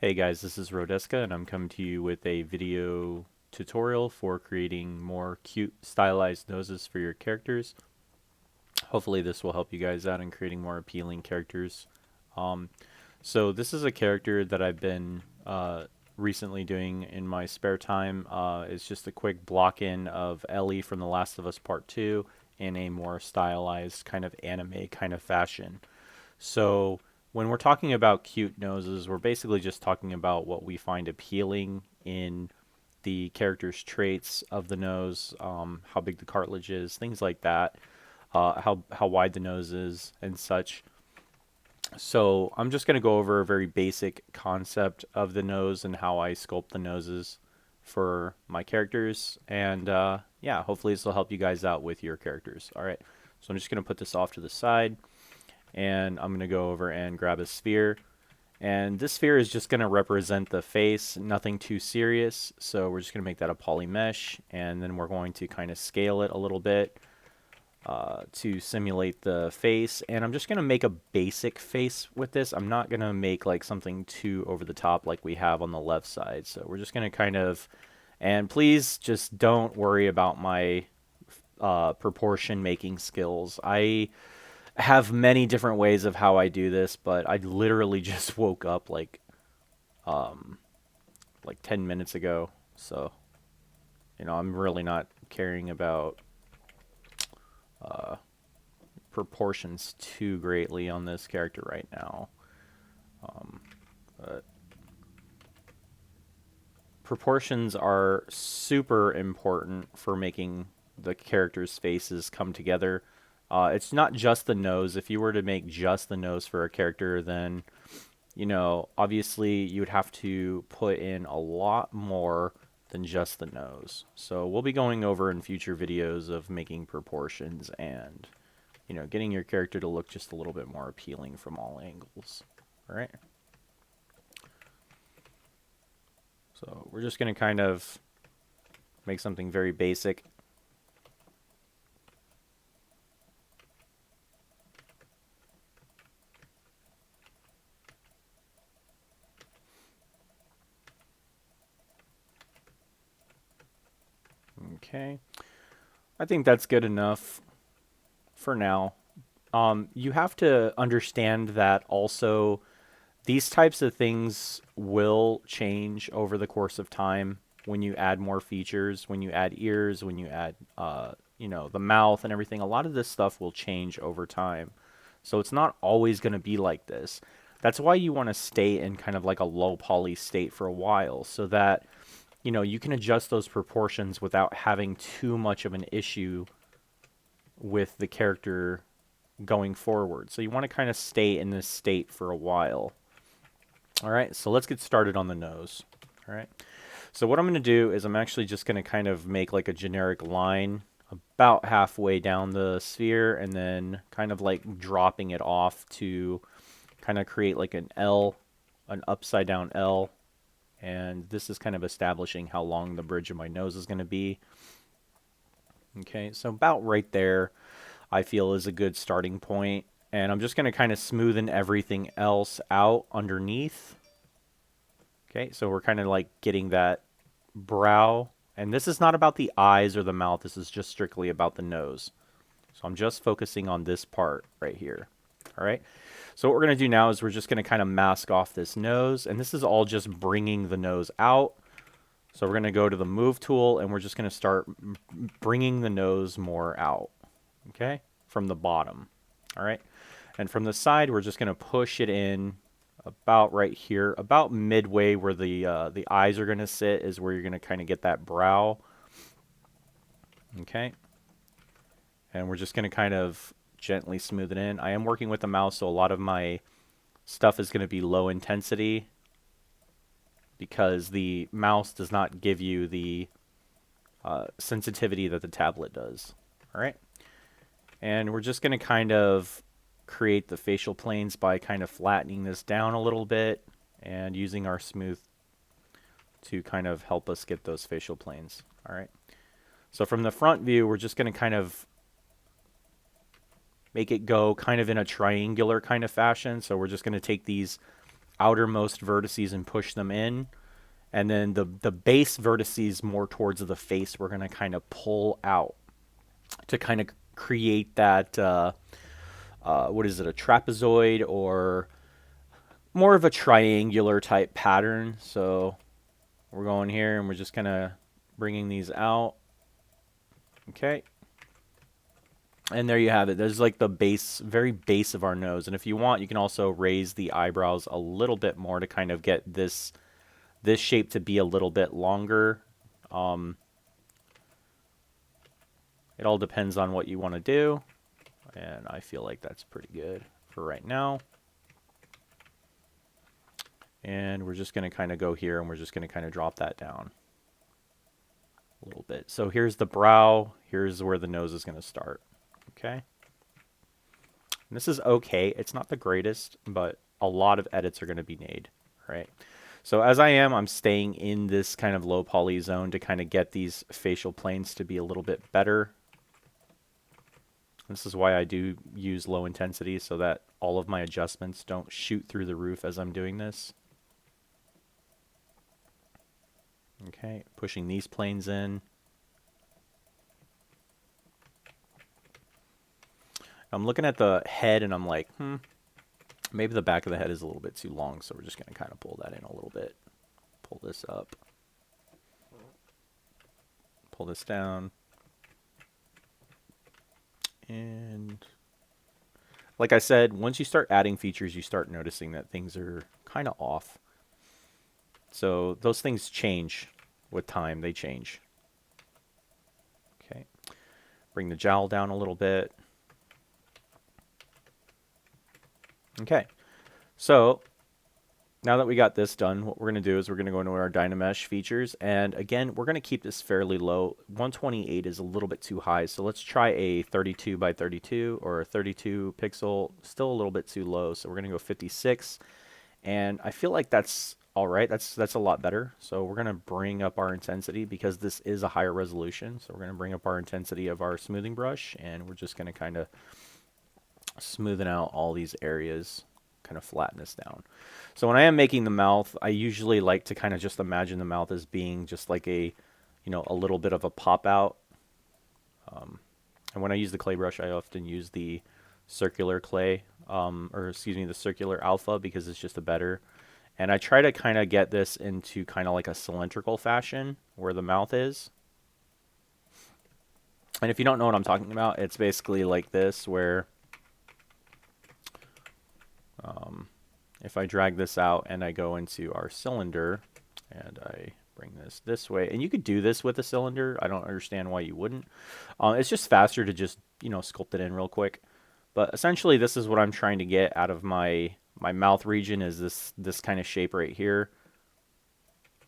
Hey guys, this is Rodeska and I'm coming to you with a video tutorial for creating more cute stylized noses for your characters. Hopefully this will help you guys out in creating more appealing characters. Um, so this is a character that I've been recently doing in my spare time. It's just a quick block in of Ellie from The Last of Us Part 2 in a more stylized kind of anime kind of fashion. So when we're talking about cute noses, we're basically just talking about what we find appealing in the character's traits of the nose, how big the cartilage is, things like that, how wide the nose is, and such. So I'm just going to go over a very basic concept of the nose and how I sculpt the noses for my characters. And yeah, hopefully this will help you guys out with your characters. All right, so I'm just going to put this off to the side and I'm going to go over and grab a sphere. And this sphere is just going to represent the face, nothing too serious. So we're just going to make that a poly mesh, and then we're going to kind of scale it a little bit to simulate the face. And I'm just going to make a basic face with this. I'm not going to make like something too over the top like we have on the left side. So we're just going to kind of, and please just don't worry about my proportion making skills. I have many different ways of how I do this, but I literally just woke up like 10 minutes ago. So, I'm really not caring about proportions too greatly on this character right now. But proportions are super important for making the characters' faces come together. It's not just the nose. If you were to make just the nose for a character, then, obviously you would have to put in a lot more than just the nose. So we'll be going over in future videos of making proportions and, getting your character to look just a little bit more appealing from all angles. All right. So we're just going to kind of make something very basic. Okay. I think that's good enough for now. You have to understand that also these types of things will change over the course of time when you add more features, when you add ears, when you add, the mouth and everything. A lot of this stuff will change over time. So it's not always going to be like this. That's why you want to stay in kind of like a low poly state for a while so that, you can adjust those proportions without having too much of an issue with the character going forward. So you want to kind of stay in this state for a while. All right, so let's get started on the nose. All right, so what I'm going to do is I'm actually just going to kind of make like a generic line about halfway down the sphere and then kind of like dropping it off to kind of create like an L, an upside down L. And this is kind of establishing how long the bridge of my nose is going to be. Okay, so about right there, I feel is a good starting point. And I'm just going to kind of smoothen everything else out underneath. Okay, so we're kind of like getting that brow. And this is not about the eyes or the mouth. This is just strictly about the nose. So I'm just focusing on this part right here. All right. So what we're going to do now is we're just going to kind of mask off this nose. And this is all just bringing the nose out. So we're going to go to the move tool and we're just going to start bringing the nose more out. Okay. From the bottom. All right. And from the side, we're just going to push it in about right here, about midway where the eyes are going to sit is where you're going to kind of get that brow. Okay. And we're just going to kind of gently smooth it in. I am working with the mouse, so a lot of my stuff is going to be low intensity because the mouse does not give you the sensitivity that the tablet does. All right. And we're just going to kind of create the facial planes by kind of flattening this down a little bit and using our smooth to kind of help us get those facial planes. All right. So from the front view, we're just going to kind of make it go kind of in a triangular kind of fashion. So we're just going to take these outermost vertices and push them in. And then the base vertices more towards the face, we're going to kind of pull out to kind of create that, what is it, a trapezoid or more of a triangular type pattern. So we're going here and we're just kind of bringing these out. Okay. And there you have it. There's like the base, very base of our nose. And if you want, you can also raise the eyebrows a little bit more to kind of get this shape to be a little bit longer. It all depends on what you want to do. And I feel like that's pretty good for right now. And we're just going to kind of go here and we're just going to kind of drop that down a little bit. So here's the brow. Here's where the nose is going to start. Okay. And this is okay. It's not the greatest, but a lot of edits are going to be made, right? So as I'm staying in this kind of low poly zone to kind of get these facial planes to be a little bit better. This is why I do use low intensity so that all of my adjustments don't shoot through the roof as I'm doing this. Okay, pushing these planes in. I'm looking at the head and I'm like, maybe the back of the head is a little bit too long, so we're just going to kind of pull that in a little bit. Pull this up. Pull this down. And like I said, once you start adding features, you start noticing that things are kind of off. So those things change with time. They change. Okay. Bring the jowl down a little bit. Okay. So now that we got this done, what we're going to do is we're going to go into our Dynamesh features. And again, we're going to keep this fairly low. 128 is a little bit too high. So let's try a 32 by 32 or a 32 pixel. Still a little bit too low. So we're going to go 56. And I feel like that's all right. That's a lot better. So we're going to bring up our intensity because this is a higher resolution. So we're going to bring up our intensity of our smoothing brush. And we're just going to kind of smoothen out all these areas. Kind of flatten this down. So when I am making the mouth, I usually like to kind of just imagine the mouth as being just like a, a little bit of a pop out. And when I use the clay brush, I often use the circular clay, the circular alpha because it's just a better. And I try to kind of get this into kind of like a cylindrical fashion where the mouth is. And if you don't know what I'm talking about, it's basically like this where if I drag this out and I go into our cylinder and I bring this way, and you could do this with a cylinder. I don't understand why you wouldn't. It's just faster to just, sculpt it in real quick. But essentially this is what I'm trying to get out of my mouth region is this kind of shape right here.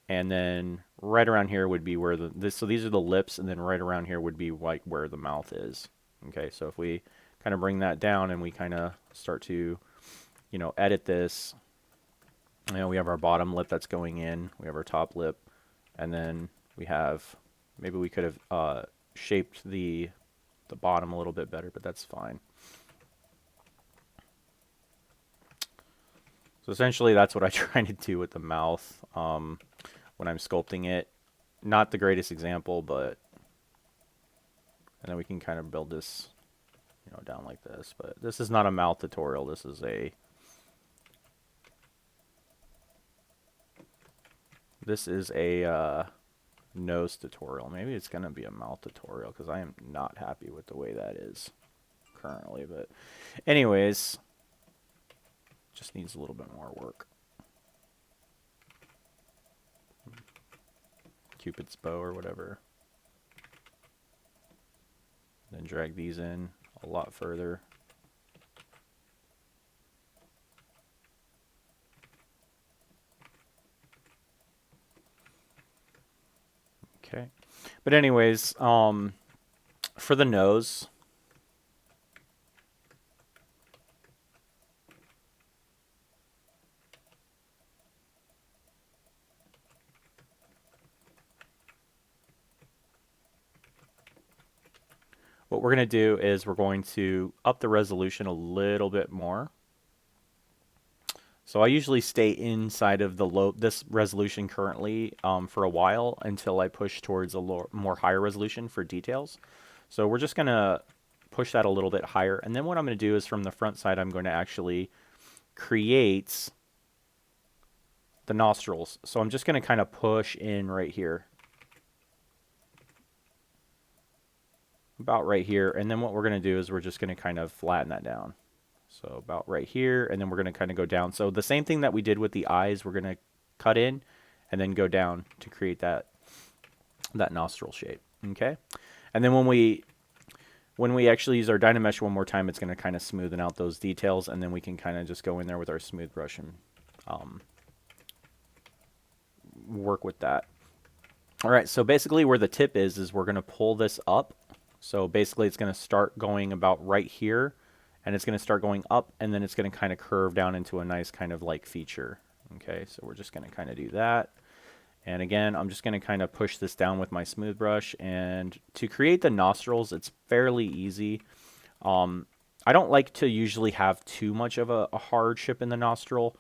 And then right around here would be where so these are the lips, and then right around here would be like where the mouth is. Okay, so if we kind of bring that down and we kind of start to edit this. We have our bottom lip that's going in. We have our top lip. And then we have, maybe we could have shaped the bottom a little bit better, but that's fine. So essentially that's what I try to do with the mouth when I'm sculpting it. Not the greatest example, but, and then we can kind of build this, down like this. But this is not a mouth tutorial. This is a nose tutorial. Maybe it's going to be a mouth tutorial because I am not happy with the way that is currently. But anyways, just needs a little bit more work. Cupid's bow or whatever. Then drag these in a lot further. Okay, but anyways, for the nose, what we're going to do is we're going to up the resolution a little bit more. So I usually stay inside of this resolution currently for a while until I push towards a more higher resolution for details. So we're just going to push that a little bit higher. And then what I'm going to do is from the front side, I'm going to actually create the nostrils. So I'm just going to kind of push in right here. About right here. And then what we're going to do is we're just going to kind of flatten that down. So about right here, and then we're going to kind of go down. So the same thing that we did with the eyes, we're going to cut in and then go down to create that nostril shape. Okay, and then when we actually use our Dynamesh one more time, it's going to kind of smoothen out those details, and then we can kind of just go in there with our smooth brush and work with that. All right, so basically where the tip is we're going to pull this up. So basically it's going to start going about right here, and it's going to start going up, and then it's going to kind of curve down into a nice kind of like feature. Okay, so we're just going to kind of do that. And again, I'm just going to kind of push this down with my smooth brush. And to create the nostrils, it's fairly easy. I don't like to usually have too much of a hardship in the nostril,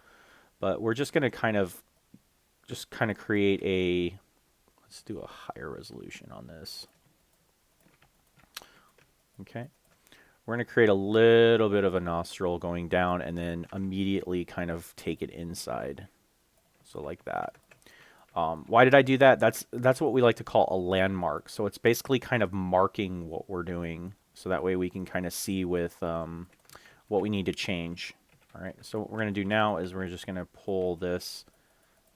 but we're just going to kind of create a, let's do a higher resolution on this. Okay. We're going to create a little bit of a nostril going down and then immediately kind of take it inside. So like that. Why did I do that? That's what we like to call a landmark. So it's basically kind of marking what we're doing. So that way we can kind of see with what we need to change. All right. So what we're going to do now is we're just going to pull this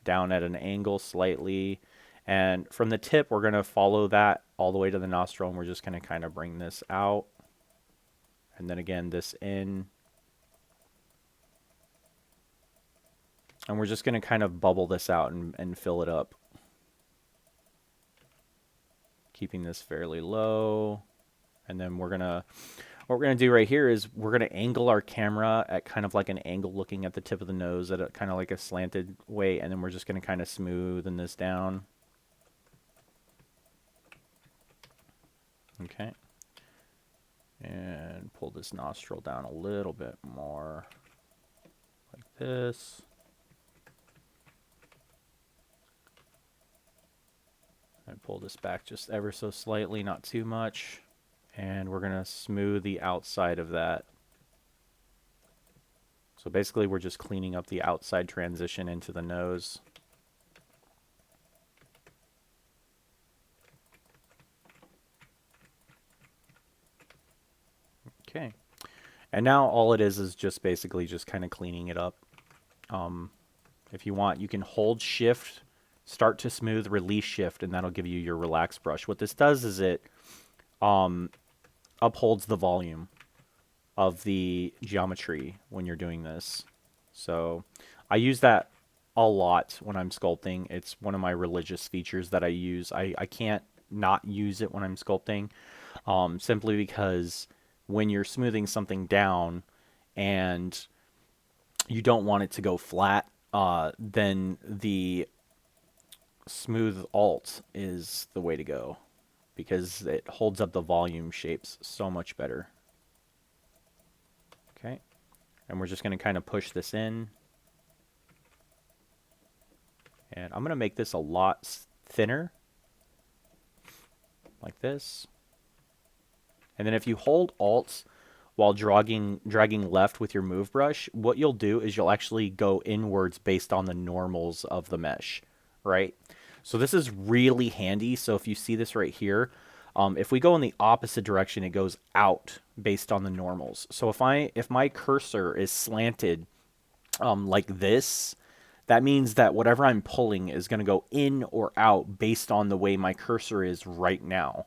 down at an angle slightly. And from the tip, we're going to follow that all the way to the nostril. And we're just going to kind of bring this out. And then again, this in. And we're just going to kind of bubble this out and fill it up. Keeping this fairly low. And then what we're going to do right here is we're going to angle our camera at kind of like an angle looking at the tip of the nose at a kind of like a slanted way. And then we're just going to kind of smoothen this down. Okay. And pull this nostril down a little bit more like this. And pull this back just ever so slightly, not too much. And we're going to smooth the outside of that. So basically we're just cleaning up the outside transition into the nose. Okay. And now all it is just basically just kind of cleaning it up. If you want, you can hold shift, start to smooth, release shift, and that'll give you your relax brush. What this does is it upholds the volume of the geometry when you're doing this. So I use that a lot when I'm sculpting. It's one of my religious features that I use. I can't not use it when I'm sculpting, simply because when you're smoothing something down and you don't want it to go flat, then the smooth alt is the way to go because it holds up the volume shapes so much better. Okay, and we're just going to kind of push this in. And I'm going to make this a lot thinner, like this. And then if you hold Alt while dragging left with your move brush, what you'll do is you'll actually go inwards based on the normals of the mesh, right? So this is really handy. So if you see this right here, if we go in the opposite direction, it goes out based on the normals. So if my cursor is slanted like this, that means that whatever I'm pulling is going to go in or out based on the way my cursor is right now.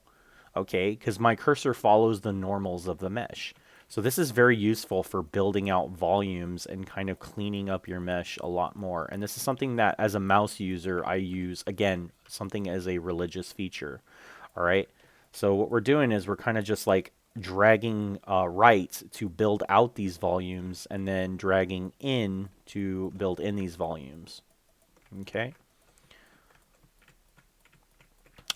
Okay, because my cursor follows the normals of the mesh. So this is very useful for building out volumes and kind of cleaning up your mesh a lot more. And this is something that as a mouse user, I use, again, something as a religious feature. All right, so what we're doing is we're kind of just like dragging right to build out these volumes and then dragging in to build in these volumes. Okay.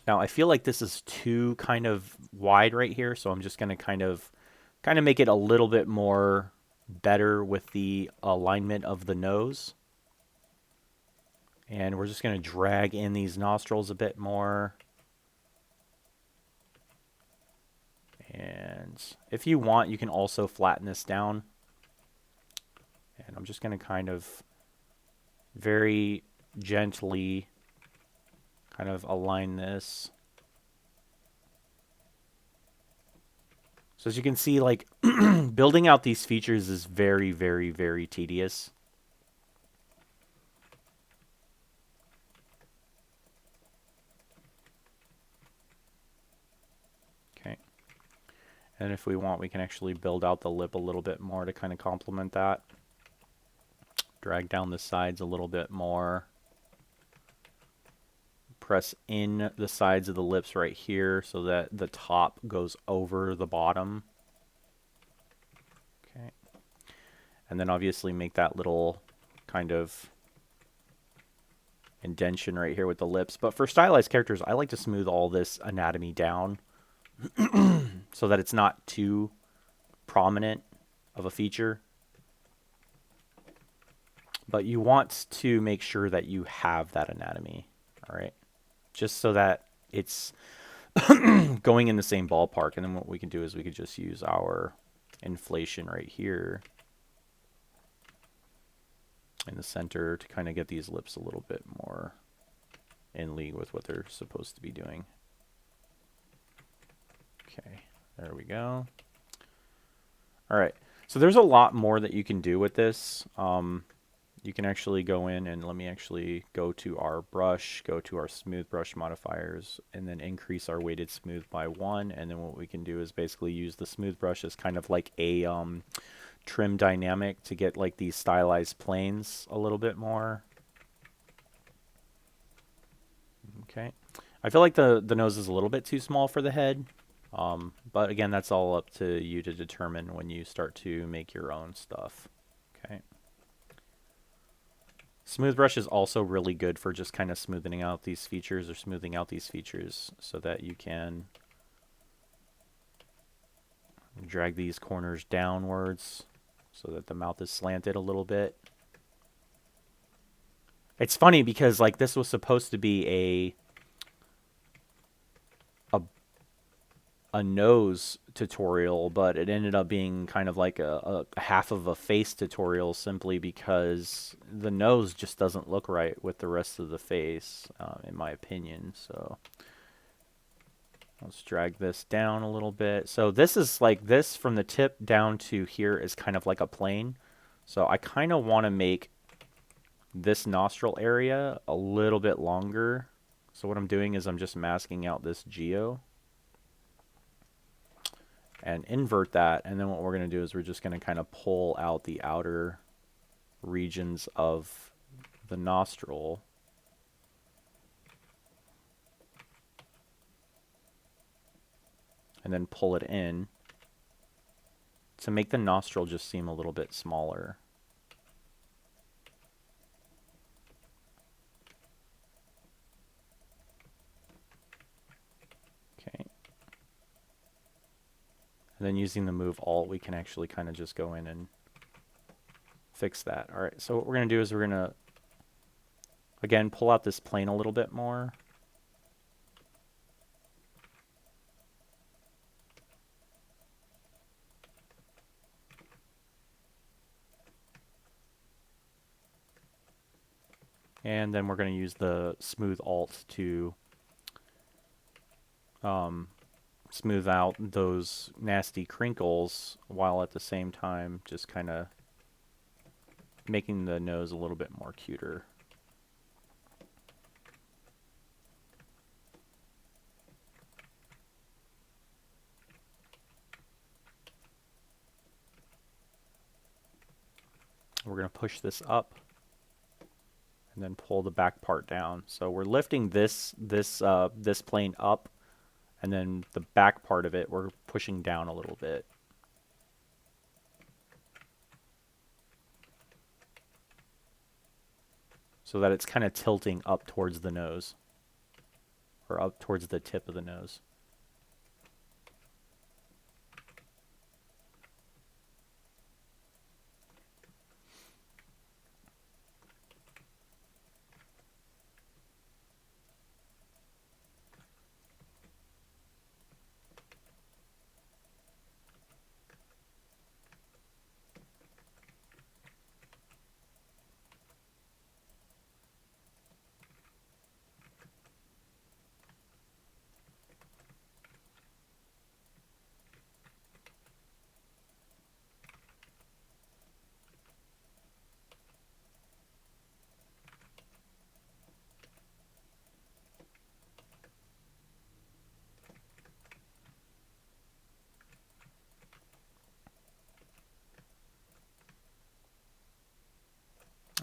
Now I feel like this is too kind of wide right here, so I'm just going to kind of make it a little bit more better with the alignment of the nose. And we're just going to drag in these nostrils a bit more. And if you want, you can also flatten this down. And I'm just going to kind of very gently kind of align this. So as you can see, like building out these features is very, very, very tedious. Okay. And if we want, we can actually build out the lip a little bit more to kind of complement that. Drag down the sides a little bit more. Press in the sides of the lips right here so that the top goes over the bottom. Okay. And then obviously make that little kind of indentation right here with the lips. But for stylized characters, I like to smooth all this anatomy down so that it's not too prominent of a feature. But you want to make sure that you have that anatomy, all right? Just so that it's going in the same ballpark. And then what we can do is we could just use our inflation right here in the center to kind of get these lips a little bit more in league with what they're supposed to be doing. Okay, there we go. All right, so there's a lot more that you can do with this. You can actually go in and let me actually go to our brush, go to our smooth brush modifiers, and then increase our weighted smooth by 1. And then what we can do is basically use the smooth brush as kind of like a trim dynamic to get like these stylized planes a little bit more. Okay, I feel like the nose is a little bit too small for the head, but again, that's all up to you to determine when you start to make your own stuff. Okay. Smooth brush is also really good for just kind of smoothing out these features or smoothing out these features so that you can drag these corners downwards so that the mouth is slanted a little bit. It's funny because like this was supposed to be a nose tutorial, but it ended up being kind of like a half of a face tutorial simply because the nose just doesn't look right with the rest of the face, in my opinion. So let's drag this down a little bit. So this is like this from the tip down to here is kind of like a plane. So I kind of want to make this nostril area a little bit longer. So what I'm doing is I'm just masking out this geo and invert that, and then what we're going to do is we're just going to kind of pull out the outer regions of the nostril. And then pull it in to make the nostril just seem a little bit smaller. Okay. And then using the move Alt, we can actually kind of just go in and fix that. All right, so what we're going to do is we're going to, again, pull out this plane a little bit more. And then we're going to use the smooth Alt to smooth out those nasty crinkles while at the same time just kind of making the nose a little bit more cuter. We're going to push this up and then pull the back part down. So we're lifting this plane up, and then the back part of it we're pushing down a little bit. So that it's kind of tilting up towards the nose, or up towards the tip of the nose.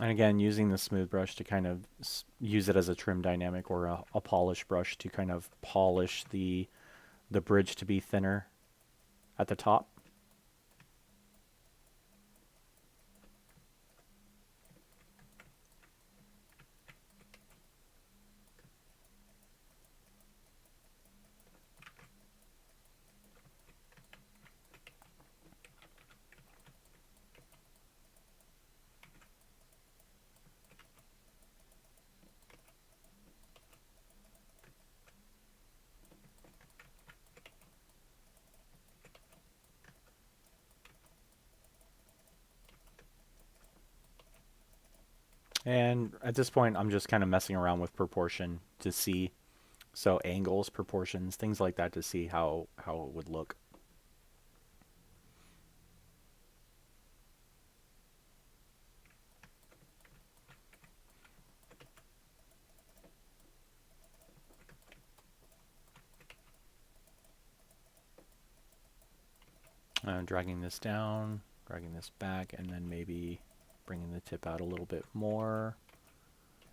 And again, using the smooth brush to kind of use it as a trim dynamic or a polish brush to kind of polish the bridge to be thinner at the top. And at this point, I'm just kind of messing around with proportion to see, so angles, proportions, things like that to see how it would look. Dragging this down, dragging this back, and then maybe bringing the tip out a little bit more.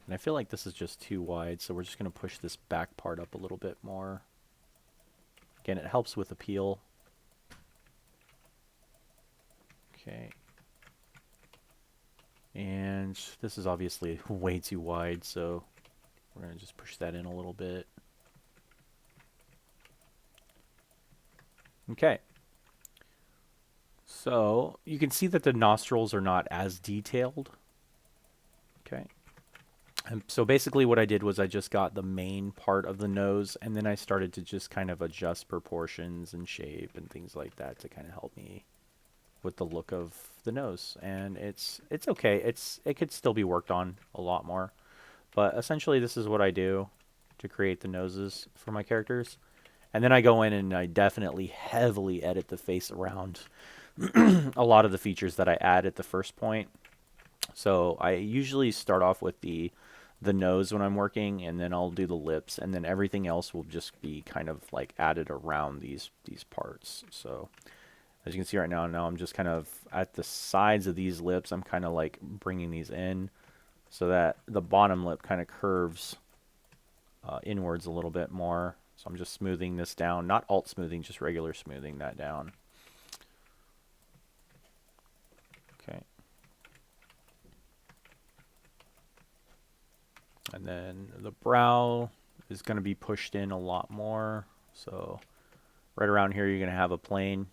And I feel like this is just too wide, so we're just going to push this back part up a little bit more. Again, it helps with appeal. Okay. And this is obviously way too wide, so we're going to just push that in a little bit. Okay. So you can see that the nostrils are not as detailed. Okay. And so basically what I did was I just got the main part of the nose, and then I started to just kind of adjust proportions and shape and things like that to kind of help me with the look of the nose. And it's okay. It could still be worked on a lot more. But essentially this is what I do to create the noses for my characters. And then I go in and I definitely heavily edit the face around a lot of the features that I add at the first point. So I usually start off with the nose when I'm working, and then I'll do the lips, and then everything else will just be kind of like added around these parts. So as you can see right now, I'm just kind of at the sides of these lips, I'm kind of like bringing these in so that the bottom lip kind of curves inwards a little bit more. So I'm just smoothing this down, not alt smoothing, just regular smoothing that down. Okay. And then the brow is going to be pushed in a lot more. So right around here, you're going to have a plane.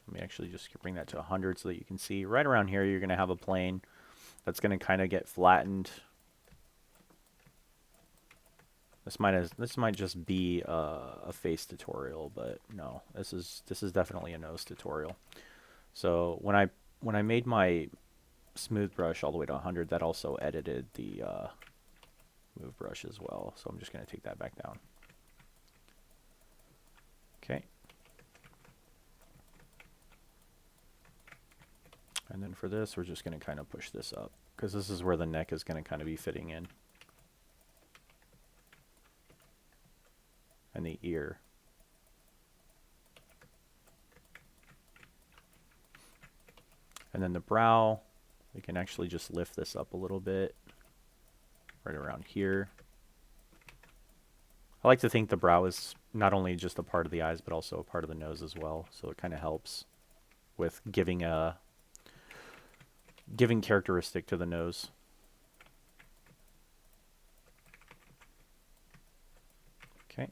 Let me actually just bring that to 100 so that you can see. Right around here, you're going to have a plane that's going to kind of get flattened. This might just be a face tutorial, but no, this is definitely a nose tutorial. So when I made my smooth brush all the way to 100, that also edited the move brush as well. So I'm just going to take that back down. Okay. And then for this, we're just going to kind of push this up because this is where the neck is going to kind of be fitting in. And the ear. And then the brow, we can actually just lift this up a little bit right around here. I like to think the brow is not only just a part of the eyes, but also a part of the nose as well. So it kind of helps with giving characteristic to the nose. Okay.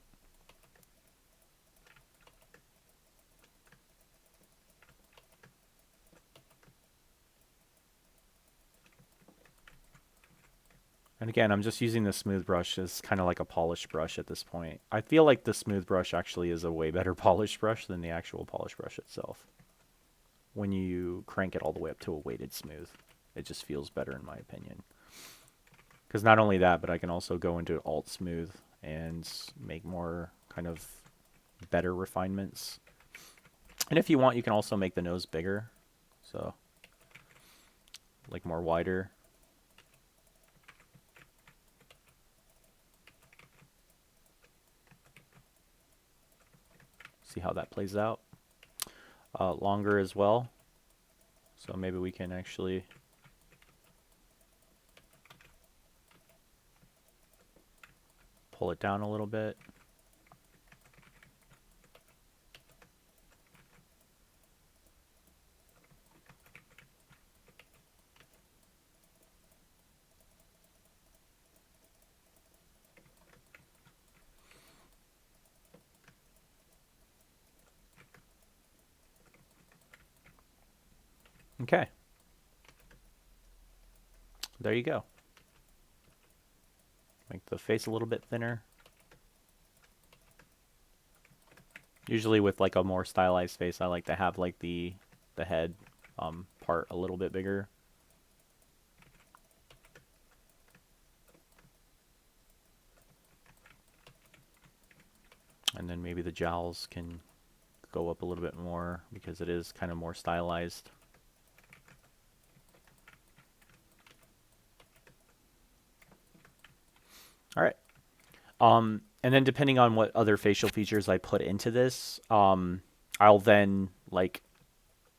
And again, I'm just using the smooth brush as kind of like a polished brush at this point. I feel like the smooth brush actually is a way better polished brush than the actual polished brush itself. When you crank it all the way up to a weighted smooth, it just feels better in my opinion. Because not only that, but I can also go into alt smooth and make more kind of better refinements. And if you want, you can also make the nose bigger. So, like more wider. See how that plays out. Longer as well. So maybe we can actually pull it down a little bit. Okay. There you go. Make the face a little bit thinner. Usually with like a more stylized face, I like to have like the head part a little bit bigger. And then maybe the jowls can go up a little bit more because it is kind of more stylized. All right. And then depending on what other facial features I put into this, I'll then like,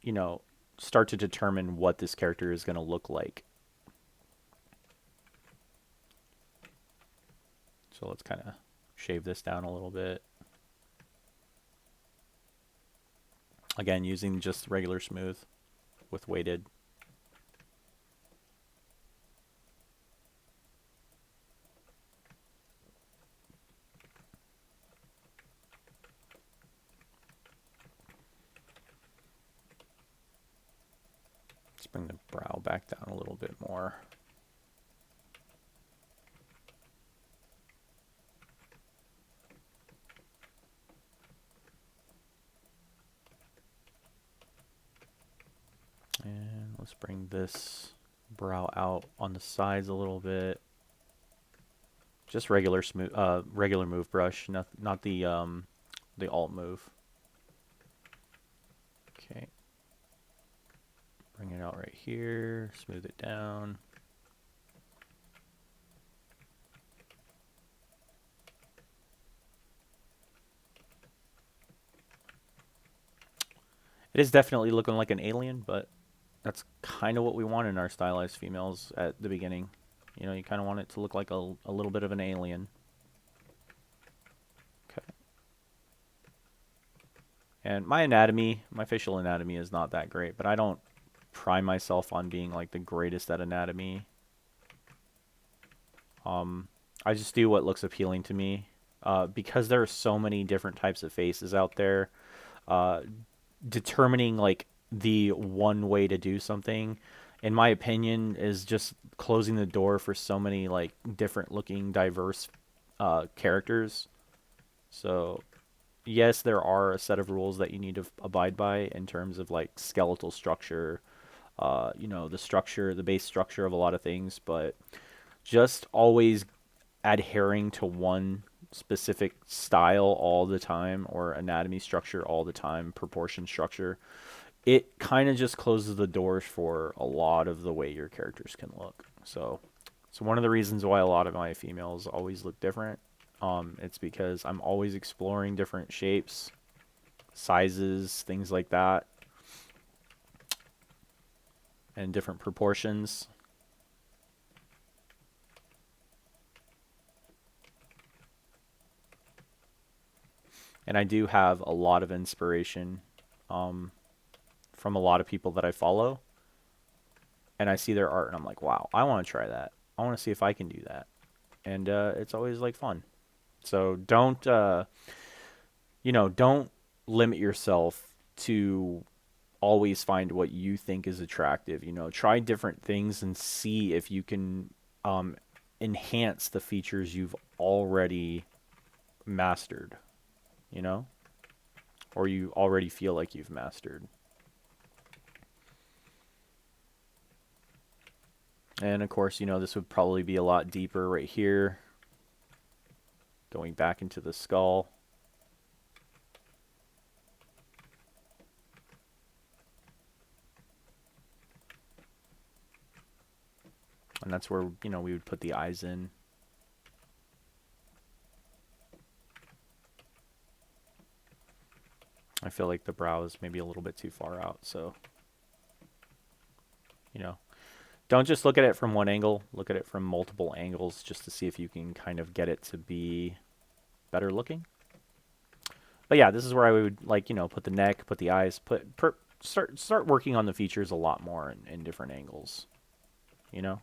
you know, start to determine what this character is going to look like. So let's kind of shave this down a little bit. Again, using just regular smooth with weighted. Let's bring the brow back down a little bit more. And let's bring this brow out on the sides a little bit. Just regular smooth, regular move brush, not the alt move. Okay. Bring it out right here, smooth it down. It is definitely looking like an alien, but that's kind of what we want in our stylized females at the beginning. You know, you kind of want it to look like a little bit of an alien. Okay. And my anatomy, my facial anatomy is not that great, but I don't pride myself on being like the greatest at anatomy. I just do what looks appealing to me. Because there are so many different types of faces out there, determining like the one way to do something, in my opinion, is just closing the door for so many like different looking, diverse characters. So yes, there are a set of rules that you need to abide by in terms of like skeletal structure, you know, the structure, the base structure of a lot of things, but just always adhering to one specific style all the time, or anatomy structure all the time, proportion structure, it kind of just closes the doors for a lot of the way your characters can look. So one of the reasons why a lot of my females always look different. It's because I'm always exploring different shapes, sizes, things like that, and different proportions. And I do have a lot of inspiration from a lot of people that I follow. And I see their art and I'm like, wow, I want to try that. I want to see if I can do that. And it's always like fun. So don't, you know, don't limit yourself to always find what you think is attractive. You know, try different things and see if you can enhance the features you've already mastered, you know, or you already feel like you've mastered. And of course, you know, this would probably be a lot deeper right here, going back into the skull. And that's where, you know, we would put the eyes in. I feel like the brow is maybe a little bit too far out, so, you know, Don't just look at it from one angle, look at it from multiple angles just to see if you can kind of get it to be better looking. But yeah, this is where I would like, put the neck, put the eyes, start working on the features a lot more in different angles, you know?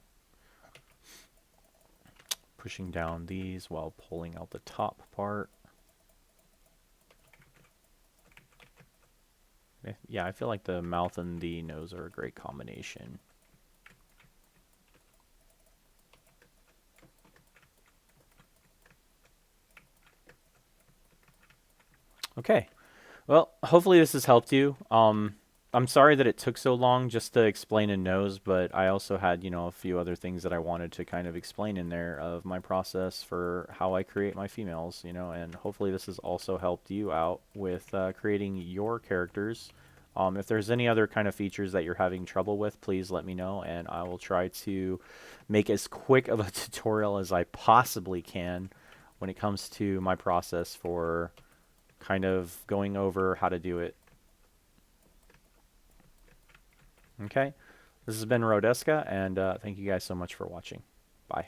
Pushing down these while pulling out the top part. Yeah, I feel like the mouth and the nose are a great combination. Okay. Well, hopefully this has helped you. I'm sorry that it took so long just to explain a nose, but I also had, a few other things that I wanted to kind of explain in there of my process for how I create my females, and hopefully this has also helped you out with creating your characters. If there's any other kind of features that you're having trouble with, please let me know, and I will try to make as quick of a tutorial as I possibly can when it comes to my process for kind of going over how to do it. Okay, this has been Rodeska, and thank you guys so much for watching. Bye.